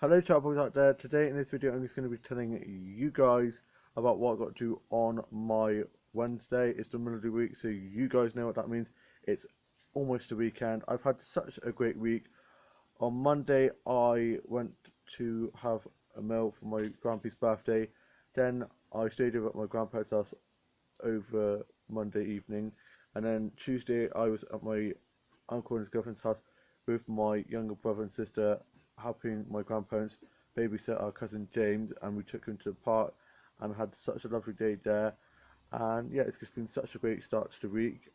Hello chatboys out there. Today in this video I'm just going to be telling you guys about what I got to do on my Wednesday. It's the middle of the week, so you guys know what that means. It's almost a weekend. I've had such a great week. On Monday I went to have a meal for my grandpa's birthday. Then I stayed over at my grandpa's house over Monday evening. And then Tuesday I was at my uncle and his girlfriend's house with my younger brother and sister, helping my grandparents babysit our cousin James, and we took him to the park and had such a lovely day there. And yeah, it's just been such a great start to the week.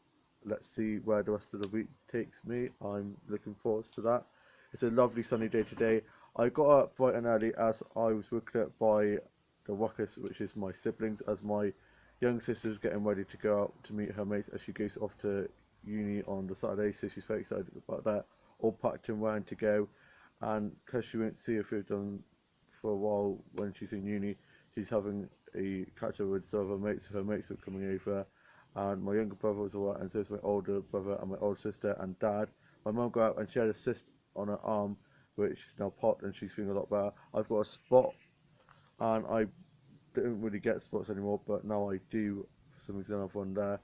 Let's see where the rest of the week takes me. I'm looking forward to that. It's a lovely sunny day today. I got up bright and early as I was woken up by the ruckus, which is my siblings, as my young sister is getting ready to go out to meet her mates as she goes off to uni on the Saturday, so she's very excited about that. All packed and ready to go, and because she won't see her them for a while when she's in uni, she's having a catch up with some of her mates. Her mates are coming over, and my younger brother was alright, and so is my older brother and my older sister and dad. My mum got out and she had a cyst on her arm, which is now popped, and she's feeling a lot better. I've got a spot, and I don't really get spots anymore, but now I do. For some reason, I've one there.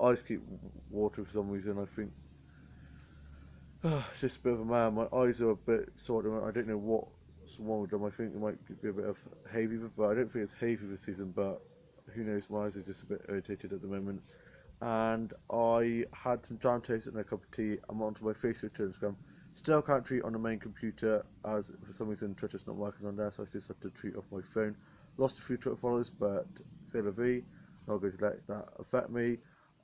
I just keep water for some reason. I think just a bit of a man. My eyes are a bit sort of. I don't know what's wrong with them. I think it might be a bit of hay fever, but I don't think it's hay fever season. But who knows? My eyes are just a bit irritated at the moment. And I had some jam toast and a cup of tea. I'm onto my Facebook to Instagram. Still can't treat on the main computer, as for some reason Twitter's not working on there, so I just have to treat off my phone. Lost a few Twitter followers, but c'est la vie. Not going to let that affect me.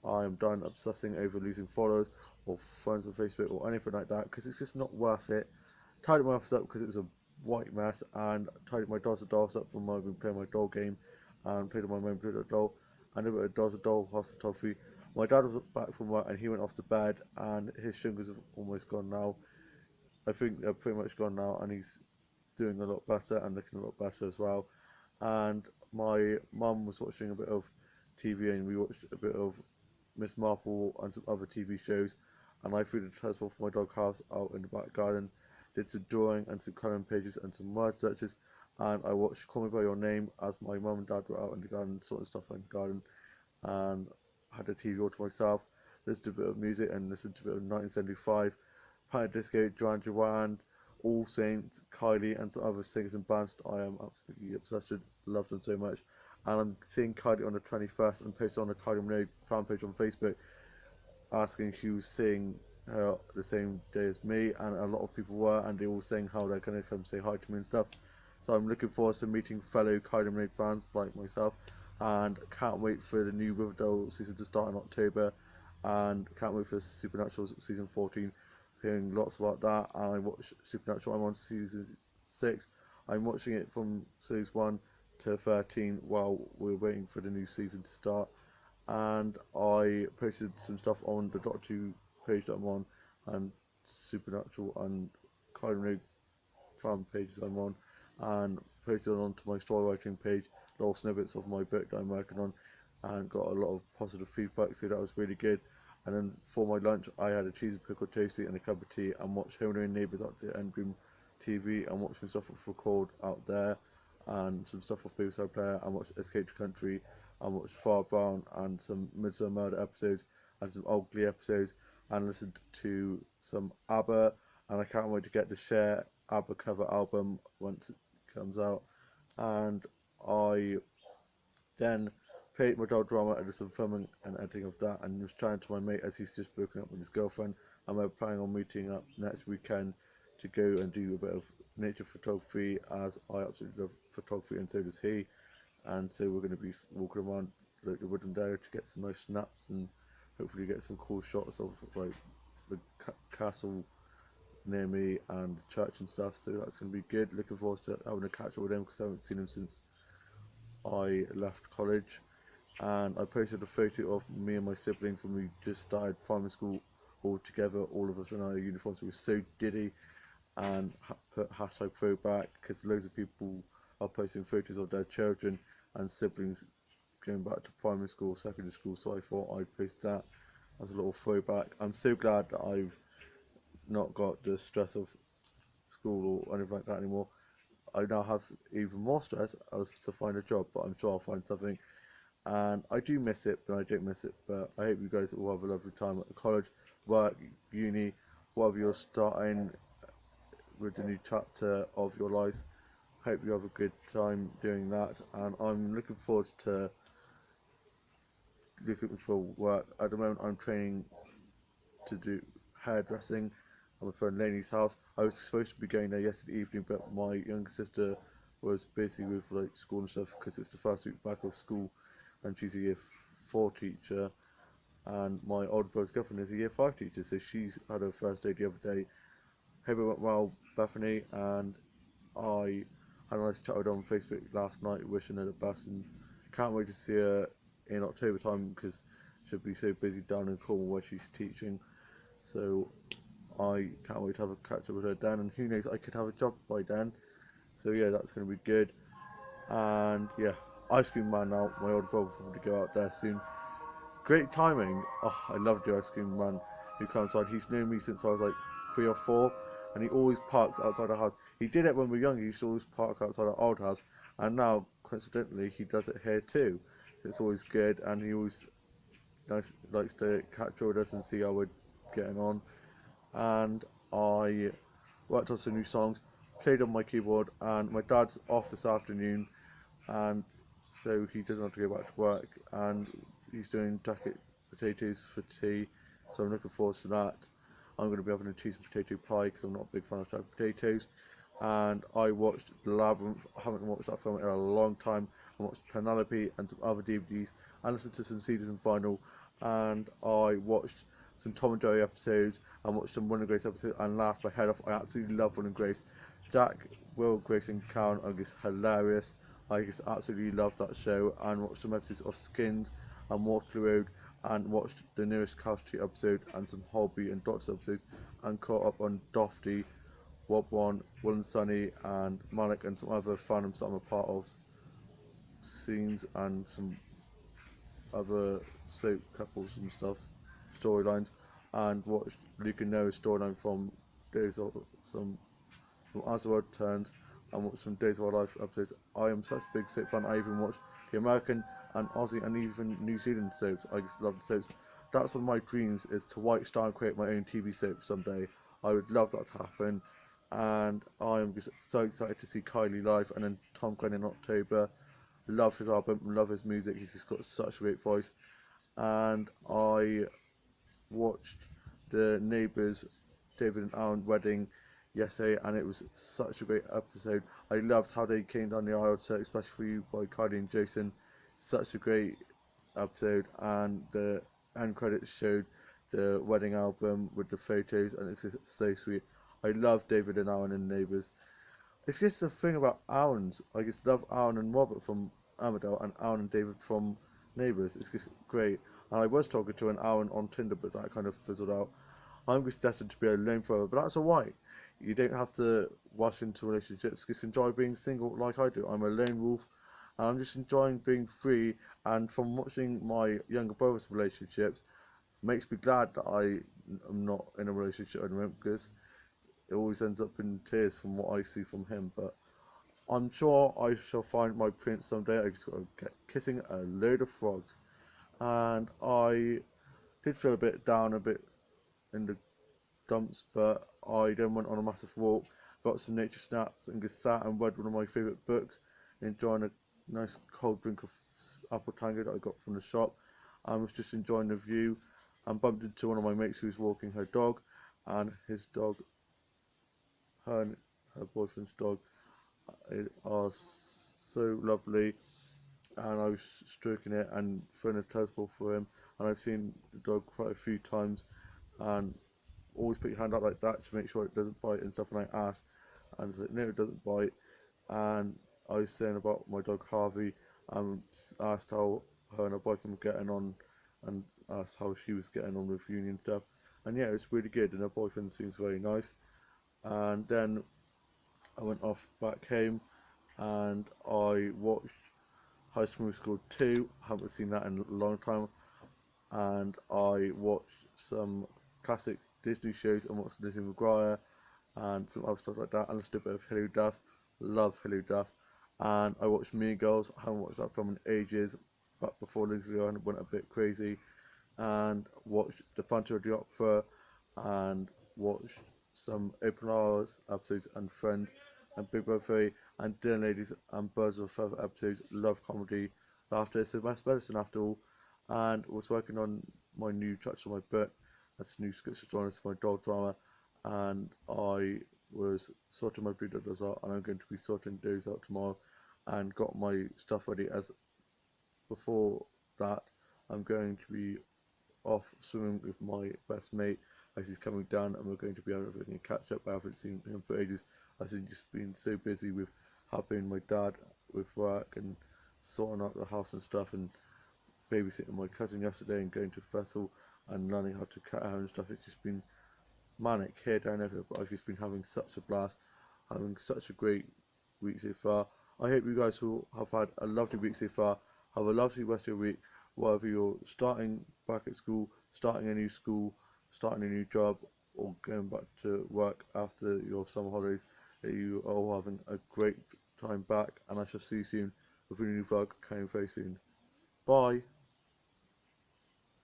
I am done obsessing over losing followers or friends on Facebook or anything like that, because it's just not worth it. Tidied my office up because it was a white mess, and tidied my dolls up from my been playing my doll game, and played on my main computer doll, and a bit of dolls doll hospitality. My dad was back from work and he went off to bed, and his sugars have almost gone now. I think they're pretty much gone now, and he's doing a lot better and looking a lot better as well. And my mum was watching a bit of TV, and we watched a bit of Miss Marple and some other TV shows. And I threw the transform for my dog house out in the back garden, did some drawing and some colouring pages and some word searches, and I watched Call Me By Your Name as my mum and dad were out in the garden sorting stuff in the garden, and had the TV all to myself, listened to a bit of music and listened to a bit of 1975, Panic Disco, Duran Duran, All Saints, Kylie, and some other singers and bands that I am absolutely obsessed with. Love them so much. And I'm seeing Kylie on the 21st and posted on the Kylie Minogue fan page on Facebook, asking who's seeing her the same day as me, and a lot of people were, and they all saying how they're going to come say hi to me and stuff. So I'm looking forward to meeting fellow Kylie Minogue fans like myself, and can't wait for the new Riverdale season to start in October, and can't wait for Supernatural season 14. Hearing lots about that, and I watched Supernatural. I'm on season 6. I'm watching it from series 1 to 13 while we're waiting for the new season to start. And I posted some stuff on the Doctor Who page that I'm on, and Supernatural and Kylie fan pages I'm on, and posted it onto my story writing page little snippets of my book that I'm working on, and got a lot of positive feedback, so that was really good. And then for my lunch I had a cheesy pickle toasty and a cup of tea, and watched Home and Neighbours out there and Dream TV, and watched some stuff off Record out there, and some stuff off BBC Player, and watched Escape to Country, and watched Far Brown and some Midsummer Murder episodes and some Ugly episodes, and listened to some ABBA, and I can't wait to get the Cher ABBA cover album once it comes out. And I then played my dog drama and did some filming and editing of that, and was chatting to my mate as he's just broken up with his girlfriend, and we're planning on meeting up next weekend to go and do a bit of nature photography, as I absolutely love photography and so does he. And so we're going to be walking around like the Woodland area to get some nice snaps and hopefully get some cool shots of like the castle near me and the church and stuff, so that's going to be good. Looking forward to having a catch up with him because I haven't seen him since I left college. And I posted a photo of me and my siblings when we just started primary school all together, all of us in our uniforms. We were so giddy, and put hashtag throwback because loads of people are posting photos of their children and siblings going back to primary school, secondary school, so I thought I'd post that as a little throwback. I'm so glad that I've not got the stress of school or anything like that anymore, I now have even more stress as to find a job, but I'm sure I'll find something. And I do miss it, but I don't miss it. But I hope you guys all have a lovely time at college, work, uni, whatever you're starting with the new chapter of your life. Hope you have a good time doing that, and I'm looking forward to looking for work. At the moment, I'm training to do hairdressing. I'm a friend Lainey's house. I was supposed to be going there yesterday evening, but my younger sister was busy with like school and stuff because it's the first week back of school, and she's a year 4 teacher, and my older brother's girlfriend is a year 5 teacher, so she's had her first day the other day. Hope it went well, Bethany, and I had a nice chat with her on Facebook last night, wishing her the best, and can't wait to see her in October time because she'll be so busy down in Cornwall where she's teaching. So I can't wait to have a catch up with her then, and who knows, I could have a job by then. So yeah, that's going to be good. And yeah, Ice Cream Man now. My older brother will probably go out there soon. Great timing. Oh, I love the Ice Cream Man who comes on. He's known me since I was like 3 or 4, and he always parks outside our house. He did it when we were younger. He used to always park outside our old house, and now coincidentally he does it here too. It's always good, and he always likes to catch with us and see how we're getting on. And I worked on some new songs, played on my keyboard, and my dad's off this afternoon, and so he doesn't have to go back to work, and he's doing jacket potatoes for tea, so I'm looking forward to that. I'm going to be having a cheese and potato pie because I'm not a big fan of jacket potatoes. And I watched The Labyrinth. I haven't watched that film in a long time. I watched Penelope and some other DVDs, and listened to some CDs and vinyl, and I watched some Tom and Jerry episodes, and watched some Will and Grace episodes, and laughed my head off. I absolutely love Will and Grace. Jack, Will, Grace and Karen are just hilarious. I just absolutely love that show, and watched some episodes of Skins and Waterloo Road, and watched the newest Cow Street episode and some Hobby and Doctor episodes, and caught up on Dofty, Wob1, Will and Sunny, and Malik, and some other fandoms that I'm a part of, scenes, and some other soap couples and stuff, storylines, and watched Luke and Noah's storyline from Days of some from As the World Turns, and watched some Days of Our Life episodes. I am such a big soap fan. I even watched the American and Aussie and even New Zealand soaps. I just love the soaps. That's one of my dreams, is to White Star and create my own TV soap someday. I would love that to happen, and I am just so excited to see Kylie live, and then Tom Glenn in October. Love his album, love his music. He's just got such a great voice. And I watched the Neighbours David and Aaron wedding yesterday, and it was such a great episode. I loved how they came down the aisle, so especially for you by Kylie and Jason. Such a great episode, and the end credits showed the wedding album with the photos, and it's just so sweet. I love David and Aaron and Neighbours. It's just the thing about Aaron's. I just love Aaron and Robert from Armadale, and Aaron and David from Neighbours. It's just great. And I was talking to an Aaron on Tinder, but that kind of fizzled out. I'm just destined to be alone forever, but that's alright. You don't have to rush into relationships. Just enjoy being single like I do. I'm a lone wolf, and I'm just enjoying being free. And from watching my younger brother's relationships, makes me glad that I am not in a relationship at the moment, because it always ends up in tears from what I see from him. But I'm sure I shall find my prince someday. I just got to get kissing a load of frogs. And I did feel a bit down, a bit in the dumps, but I then went on a massive walk, got some nature snaps, and just sat and read one of my favourite books, enjoying a nice cold drink of apple tango that I got from the shop, and was just enjoying the view, and bumped into one of my mates who was walking her dog, and his dog, her and her boyfriend's dog, are so lovely, and I was stroking it and throwing a tennis ball for him, and I've seen the dog quite a few times, and always put your hand out like that to make sure it doesn't bite and stuff, and I asked, and it's like, no, it doesn't bite. And I was saying about my dog Harvey, and asked how her and her boyfriend were getting on, and asked how she was getting on with uni and stuff, and yeah, it's really good, and her boyfriend seems very nice. And then I went off back home, and I watched High School Musical 2. I haven't seen that in a long time. And I watched some classic Disney shows, and watched Lizzie McGuire and some other stuff like that, and listened to a bit of Hilary Duff. Love Hello Duff. And I watched Mean Girls. I haven't watched that film in ages, but before Lindsay Lohan went a bit crazy. And watched the Phantom of the Opera, and watched some Open Hours episodes, and Friends, and Big Brother 3, and Dinner Ladies, and Birds of a Feather episodes. Love comedy. Laughter is the best medicine after all. And was working on my new Touch on My Butt. That's new scripture drama for my dog drama. And I was sorting my blue dogs out, and I'm going to be sorting those out tomorrow, and got my stuff ready. As before that, I'm going to be off swimming with my best mate as he's coming down, and we're going to be having a catch up. I haven't seen him for ages. I've just been so busy with helping my dad with work and sorting out the house and stuff, and babysitting my cousin yesterday, and going to a festival and learning how to cut hair and stuff. It's just been manic here, down, everywhere, but I've just been having such a blast, having such a great week so far. I hope you guys all have had a lovely week so far. Have a lovely rest of your week, whether you're starting back at school, starting a new school, starting a new job, or going back to work after your summer holidays. That you are all having a great time back, and I shall see you soon with a new vlog coming very soon. Bye.